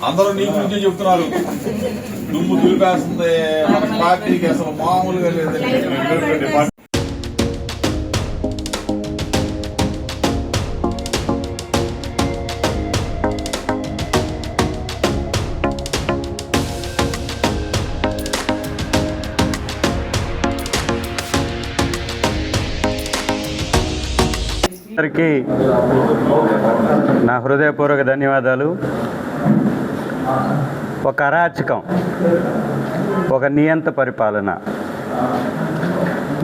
అందరూ నీ గురించి చెప్తున్నారు. దుమ్ము దులిపేస్తుంది మన పార్టీకి, అసలు మామూలుగా లేదు. అందరికీ నా హృదయపూర్వక ధన్యవాదాలు. ఒక అరాచకం, ఒక నియంత పరిపాలన.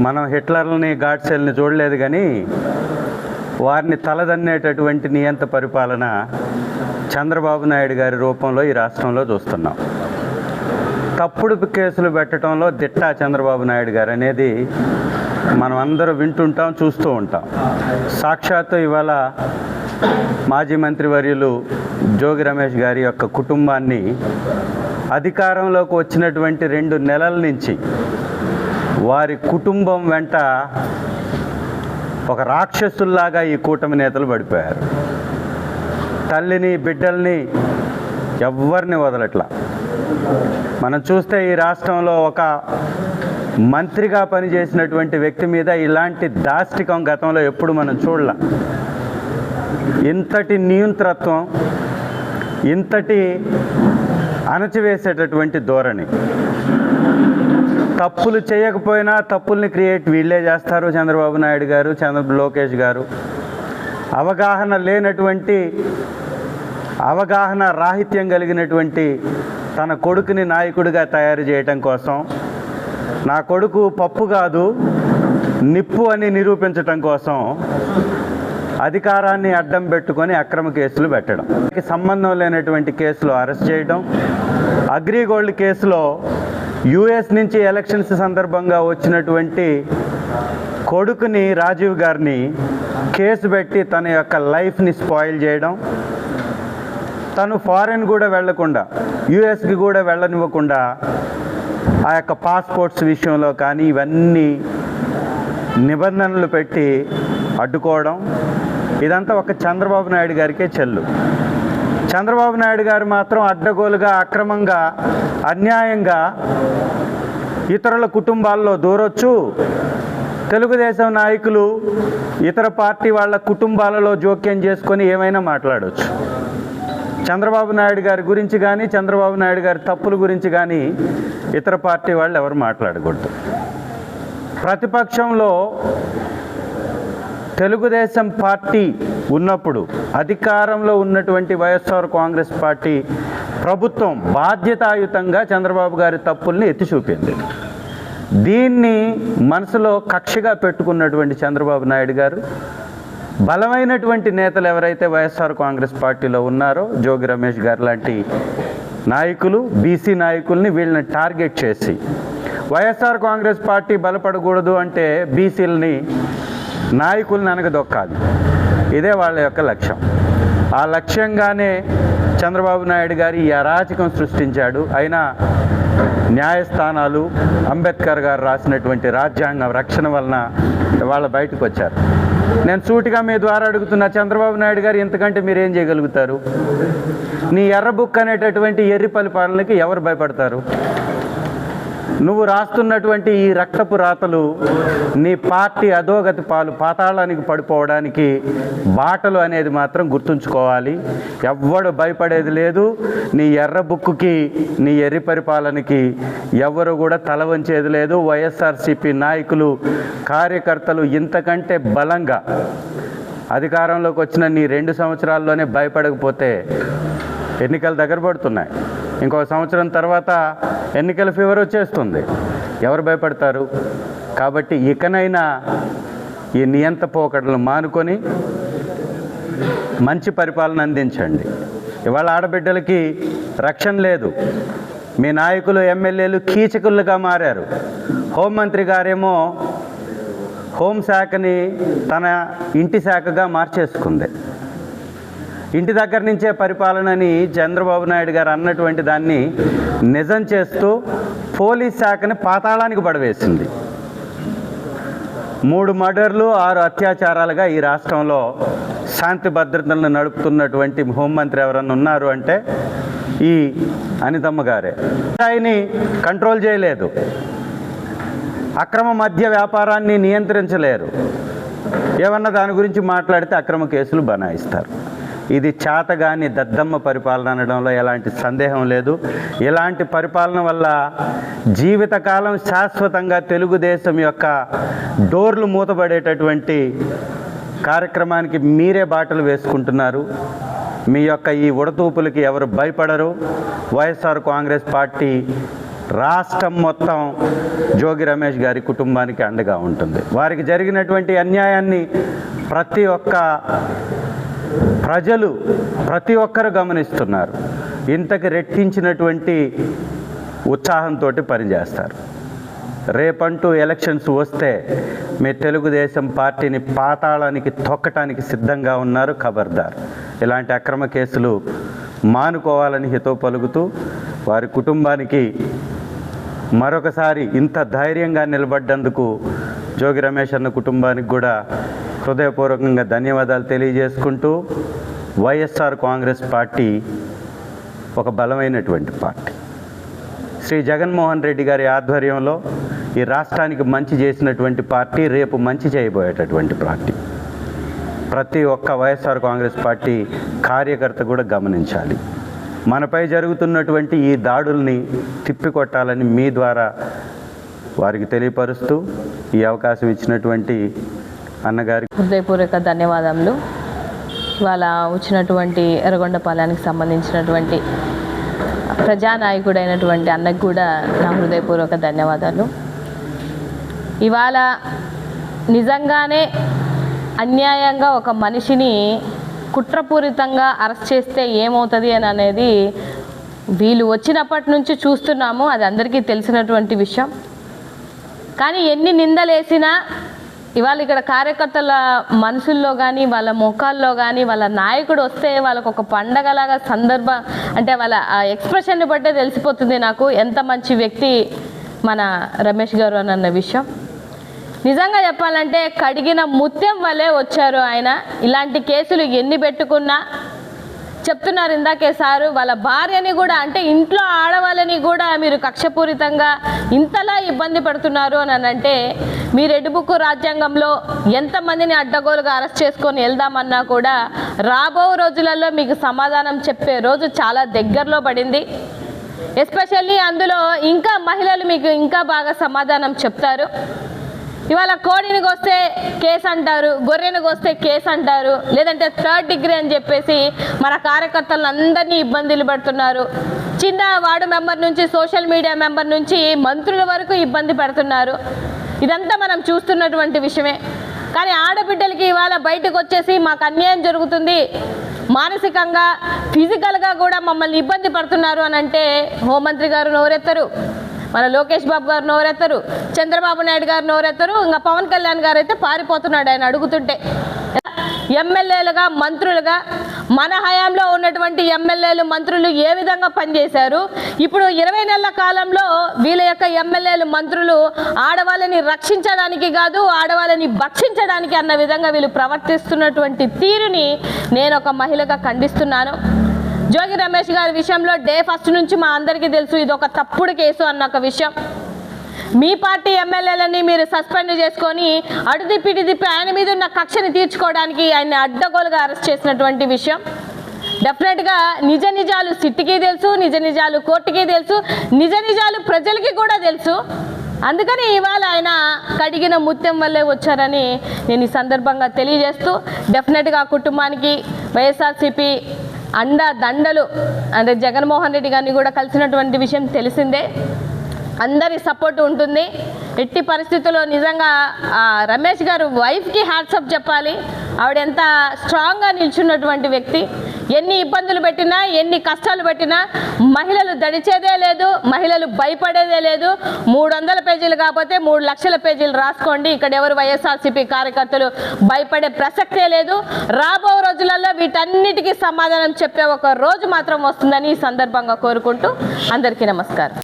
మనం హిట్లర్ని, గాడ్సేల్ని చూడలేదు, కానీ వారిని తలదన్నేటటువంటి నియంత పరిపాలన చంద్రబాబు నాయుడు గారి రూపంలో ఈ రాష్ట్రంలో చూస్తున్నాం. తప్పుడు కేసులు పెట్టడంలో దిట్ట చంద్రబాబు నాయుడు గారు అనేది మనం అందరూ వింటుంటాం, చూస్తూ ఉంటాం. సాక్షాత్తు ఇవాళ మాజీ మంత్రివర్యులు జోగి రమేష్ గారి యొక్క కుటుంబాన్ని అధికారంలోకి వచ్చినటువంటి 2 నెలల నుంచి వారి కుటుంబం వెంట ఒక రాక్షసుల్లాగా ఈ కూటమి నేతలు పడిపోయారు. తల్లిని, బిడ్డల్ని ఎవ్వరిని వదలట్లా. మనం చూస్తే ఈ రాష్ట్రంలో ఒక మంత్రిగా పనిచేసినటువంటి వ్యక్తి మీద ఇలాంటి దాష్టికం గతంలో ఎప్పుడు మనం చూడలే. ఇంతటి నియంత్రత్వం, ఇంతటి అణచివేసేటటువంటి ధోరణి. తప్పులు చేయకపోయినా తప్పుల్ని క్రియేట్ వీళ్ళే చేస్తారు. చంద్రబాబు నాయుడు గారు, లోకేష్ గారు అవగాహన రాహిత్యం కలిగినటువంటి తన కొడుకుని నాయకుడిగా తయారు చేయటం కోసం, నా కొడుకు పప్పు కాదు నిప్పు అని నిరూపించటం కోసం అధికారాన్ని అడ్డం పెట్టుకొని అక్రమ కేసులు పెట్టడం, సంబంధం లేనటువంటి కేసులు అరెస్ట్ చేయడం. అగ్రిగోల్డ్ కేసులో యుఎస్ నుంచి ఎలక్షన్స్ సందర్భంగా వచ్చినటువంటి కొడుకుని, రాజీవ్ గారిని కేసు పెట్టి తన యొక్క లైఫ్ని స్పాయిల్ చేయడం. తను ఫారెన్ కూడా వెళ్లకుండా, యుఎస్కి కూడా వెళ్ళనివ్వకుండా ఆ యొక్క పాస్పోర్ట్స్ విషయంలో కానీ ఇవన్నీ నిబంధనలు పెట్టి అడ్డుకోవడం. ఇదంతా ఒక చంద్రబాబు నాయుడు గారికే చెల్లు. చంద్రబాబు నాయుడు గారు మాత్రం అడ్డగోలుగా, అక్రమంగా, అన్యాయంగా ఇతరుల కుటుంబాల్లో దూరొచ్చు. తెలుగుదేశం నాయకులు ఇతర పార్టీ వాళ్ళ కుటుంబాలలో జోక్యం చేసుకొని ఏమైనా మాట్లాడవచ్చు. చంద్రబాబు నాయుడు గారి గురించి కానీ, చంద్రబాబు నాయుడు గారి తప్పుల గురించి కానీ ఇతర పార్టీ వాళ్ళు ఎవరు మాట్లాడకూడదు. ప్రతిపక్షంలో తెలుగుదేశం పార్టీ ఉన్నప్పుడు అధికారంలో ఉన్నటువంటి వైఎస్ఆర్ కాంగ్రెస్ పార్టీ ప్రభుత్వం బాధ్యతాయుతంగా చంద్రబాబు గారి తప్పుల్ని ఎత్తి చూపింది. దీన్ని మనసులో కక్షగా పెట్టుకున్నటువంటి చంద్రబాబు నాయుడు గారు, బలమైనటువంటి నేతలు ఎవరైతే వైఎస్ఆర్ కాంగ్రెస్ పార్టీలో ఉన్నారో, జోగి రమేష్ గారు లాంటి నాయకులు, బీసీ నాయకుల్ని, వీళ్ళని టార్గెట్ చేసి వైఎస్ఆర్ కాంగ్రెస్ పార్టీ బలపడకూడదు అంటే బీసీలని, నాయకుల్ని అనగదొక్కాలి. ఇదే వాళ్ళ యొక్క లక్ష్యం. ఆ లక్ష్యంగానే చంద్రబాబు నాయుడు గారు ఈ అరాచకం సృష్టించాడు. అయినా న్యాయస్థానాలు, అంబేద్కర్ గారు రాసినటువంటి రాజ్యాంగం రక్షణ వలన వాళ్ళు బయటకు వచ్చారు. నేను సూటిగా మీ ద్వారా అడుగుతున్న, చంద్రబాబు నాయుడు గారు ఇంతకంటే మీరేం చేయగలుగుతారు? నీ ఎర్ర బుక్ అనేటటువంటి ఎర్రి పరిపాలనకి ఎవరు భయపడతారు? నువ్వు రాస్తున్నటువంటి ఈ రక్తపు రాతలు నీ పార్టీ అధోగతి పాతాళానికి పడిపోవడానికి బాటలు అనేది మాత్రం గుర్తుంచుకోవాలి. ఎవ్వడు భయపడేది లేదు. నీ ఎర్ర బుక్కుకి, నీ ఎర్రి పరిపాలనకి ఎవరు కూడా తల వంచేది లేదు. వైఎస్ఆర్సీపీ నాయకులు, కార్యకర్తలు ఇంతకంటే బలంగా అధికారంలోకి వచ్చిన నీ 2 సంవత్సరాల్లోనే భయపడకపోతే, ఎన్నికలు దగ్గర పడుతున్నాయి, ఇంకో సంవత్సరం తర్వాత ఎన్నికల ఫీవర్ వచ్చేస్తుంది, ఎవరు భయపడతారు? కాబట్టి ఇకనైనా ఈ నియంత పోకడలు మానుకొని మంచి పరిపాలన అందించండి. ఇవాళ ఆడబిడ్డలకి రక్షణ లేదు. మీ నాయకులు, ఎమ్మెల్యేలు కీచకులుగా మారారు. హోంమంత్రి గారేమో హోంశాఖని తన ఇంటి శాఖగా మార్చేసుకుంది. ఇంటి దగ్గర నుంచే పరిపాలనని చంద్రబాబు నాయుడు గారు అన్నటువంటి దాన్ని నిజం చేస్తూ పోలీస్ శాఖని పాతాళానికి పడవేసింది. 3 మర్డర్లు, 6 అత్యాచారాలుగా ఈ రాష్ట్రంలో శాంతి భద్రతలను నడుపుతున్నటువంటి హోంమంత్రి ఎవరన్నా ఉన్నారు అంటే ఈ అనితమ్మ గారే. ఆయన్ని కంట్రోల్ చేయలేదు, అక్రమ మద్య వ్యాపారాన్ని నియంత్రించలేరు, ఏమన్నా దాని గురించి మాట్లాడితే అక్రమ కేసులు బనాయిస్తారు. ఇది చేతగాని దద్దమ్మ పరిపాలన అనడంలో ఎలాంటి సందేహం లేదు. ఇలాంటి పరిపాలన వల్ల జీవితకాలం శాశ్వతంగా తెలుగుదేశం యొక్క డోర్లు మూతపడేటటువంటి కార్యక్రమానికి మీరే బాటలు వేసుకుంటున్నారు. మీ యొక్క ఈ ఉడతూపులకి ఎవరు భయపడరు. వైఎస్ఆర్ కాంగ్రెస్ పార్టీ రాష్ట్రం మొత్తం జోగి రమేష్ గారి కుటుంబానికి అండగా ఉంటుంది. వారికి జరిగినటువంటి అన్యాయాన్ని ప్రతి ఒక్కరు గమనిస్తున్నారు. ఇంతకు రెట్టించినటువంటి ఉత్సాహంతో పనిచేస్తారు. రేపంటూ ఎలక్షన్స్ వస్తే మీ తెలుగుదేశం పార్టీని పాతాళానికి తొక్కటానికి సిద్ధంగా ఉన్నారు. ఖబర్దార్. ఇలాంటి అక్రమ కేసులు మానుకోవాలని హితవు పలుకుతూ వారి కుటుంబానికి మరొకసారి ఇంత ధైర్యంగా నిలబడ్డందుకు జోగి రమేష్ అన్న కుటుంబానికి కూడా హృదయపూర్వకంగా ధన్యవాదాలు తెలియజేసుకుంటూ, వైఎస్ఆర్ కాంగ్రెస్ పార్టీ ఒక బలమైనటువంటి పార్టీ. శ్రీ జగన్మోహన్ రెడ్డి గారి ఆధ్వర్యంలో ఈ రాష్ట్రానికి మంచి చేసినటువంటి పార్టీ, రేపు మంచి చేయబోయేటటువంటి పార్టీ. ప్రతి ఒక్క వైఎస్ఆర్ కాంగ్రెస్ పార్టీ కార్యకర్త కూడా గమనించాలి. మనపై జరుగుతున్నటువంటి ఈ దాడుల్ని తిప్పికొట్టాలని మీ ద్వారా వారికి తెలియపరుస్తూ ఈ అవకాశం ఇచ్చినటువంటి అన్నగారికి హృదయపూర్వక ధన్యవాదములు. ఇవాళ వచ్చినటువంటి ఎర్రగొండపాలెనికి సంబంధించినటువంటి ప్రజానాయకుడైనటువంటి అన్నకు కూడా నా హృదయపూర్వక ధన్యవాదాలు. ఇవాళ నిజంగానే అన్యాయంగా ఒక మనిషిని కుట్రపూరితంగా అరెస్ట్ చేస్తే ఏమవుతుంది అని అనేది వీళ్ళు వచ్చినప్పటి నుంచి చూస్తున్నాము. అది అందరికీ తెలిసినటువంటి విషయం. కానీ ఎన్ని నిందలేసినా ఇవాళ ఇక్కడ కార్యకర్తల మనసుల్లో కానీ వాళ్ళ ముఖాల్లో కానీ వాళ్ళ నాయకుడు వస్తే వాళ్ళకు ఒక పండగలాగా సందర్భం, అంటే వాళ్ళ ఎక్స్ప్రెషన్ని బట్టే తెలిసిపోతుంది నాకు ఎంత మంచి వ్యక్తి మన రమేష్ గారు అని అన్న విషయం. నిజంగా చెప్పాలంటే కడిగిన ముత్యం వల్లే వచ్చారు ఆయన. ఇలాంటి కేసులు ఎన్ని పెట్టుకున్నా చెప్తున్నారు ఇందాకే సారు, వాళ్ళ భార్యని కూడా, అంటే ఇంట్లో ఆడవాళ్ళని కూడా మీరు కక్షపూరితంగా ఇంతలా ఇబ్బంది పెడుతున్నారు అని అంటే మీ రెడ్ బుక్ రాజ్యాంగంలో ఎంతమందిని అడ్డగోలుగా అరెస్ట్ చేసుకొని వెళ్దామన్నా కూడా రాబో రోజులలో మీకు సమాధానం చెప్పే రోజు చాలా దగ్గరలో పడింది. ఎస్పెషల్లీ అందులో ఇంకా మహిళలు మీకు ఇంకా బాగా సమాధానం చెప్తారు. ఇవాళ కోడినికి వస్తే కేసు అంటారు, గొర్రెనికి వస్తే కేసు అంటారు, లేదంటే 3rd డిగ్రీ అని చెప్పేసి మన కార్యకర్తలను అందరినీ ఇబ్బందులు పెడుతున్నారు. చిన్న వార్డు మెంబర్ నుంచి సోషల్ మీడియా మెంబర్ నుంచి మంత్రుల వరకు ఇబ్బంది పెడుతున్నారు. ఇదంతా మనం చూస్తున్నటువంటి విషయమే. కానీ ఆడబిడ్డలకి ఇవాళ బయటకు వచ్చేసి మాకు అన్యాయం జరుగుతుంది, మానసికంగా ఫిజికల్గా కూడా మమ్మల్ని ఇబ్బంది పడుతున్నారు అని అంటే హోంమంత్రి గారు నోరెత్తరు, మన లోకేష్ బాబు గారు నోరెత్తరు, చంద్రబాబు నాయుడు గారు నోరెత్తరు, ఇంకా పవన్ కళ్యాణ్ గారు అయితే పారిపోతున్నాడు ఆయన అడుగుతుంటే. ఎమ్మెల్యేలుగా మంత్రులుగా మన హయాంలో ఉన్నటువంటి ఎమ్మెల్యేలు మంత్రులు ఏ విధంగా పనిచేశారు, ఇప్పుడు 20 నెలల కాలంలో వీళ్ళ యొక్క ఎమ్మెల్యేలు మంత్రులు ఆడవాళ్ళని రక్షించడానికి కాదు ఆడవాళ్ళని భక్షించడానికి అన్న విధంగా వీళ్ళు ప్రవర్తిస్తున్నటువంటి తీరుని నేను ఒక మహిళగా ఖండిస్తున్నాను. జోగి రమేష్ గారి విషయంలో డే ఫస్ట్ నుంచి మా అందరికీ తెలుసు ఇది ఒక తప్పుడు కేసు అన్న ఒక విషయం. మీ పార్టీ ఎమ్మెల్యేలని మీరు సస్పెండ్ చేసుకొని అటు తిప్పి ఆయన మీద ఉన్న కక్షని తీర్చుకోవడానికి ఆయన్ని అడ్డగోలుగా అరెస్ట్ చేసినటువంటి విషయం. డెఫినెట్గా నిజ నిజాలు సిట్టికి తెలుసు, నిజ నిజాలు కోర్టుకి తెలుసు, నిజ నిజాలు ప్రజలకి కూడా తెలుసు. అందుకని ఇవాళ ఆయన కడిగిన ముత్యం వల్లే వచ్చారని నేను ఈ సందర్భంగా తెలియజేస్తూ, డెఫినెట్గా ఆ కుటుంబానికి వైఎస్ఆర్సీపీ అండ దండలు, అంటే జగన్మోహన్ రెడ్డి గారిని కూడా కలిసినటువంటి విషయం తెలిసిందే. అందరి సపోర్ట్ ఉంటుంది. ఎట్టి పరిస్థితుల్లో నిజంగా రమేష్ గారు వైఫ్కి హ్యాట్సప్ చెప్పాలి. ఆవిడ ఎంత స్ట్రాంగ్గా నిల్చున్నటువంటి వ్యక్తి. ఎన్ని ఇబ్బందులు పెట్టినా ఎన్ని కష్టాలు పెట్టినా మహిళలు దడిచేదే లేదు, మహిళలు భయపడేదే లేదు. 300 పేజీలు కాకపోతే 3 లక్షల పేజీలు రాసుకోండి. ఇక్కడ ఎవరు వైఎస్ఆర్సీపీ కార్యకర్తలు భయపడే ప్రసక్తే లేదు. రాబో రోజులలో వీటన్నిటికీ సమాధానం చెప్పే ఒక రోజు మాత్రం వస్తుందని ఈ సందర్భంగా కోరుకుంటూ అందరికీ నమస్కారం.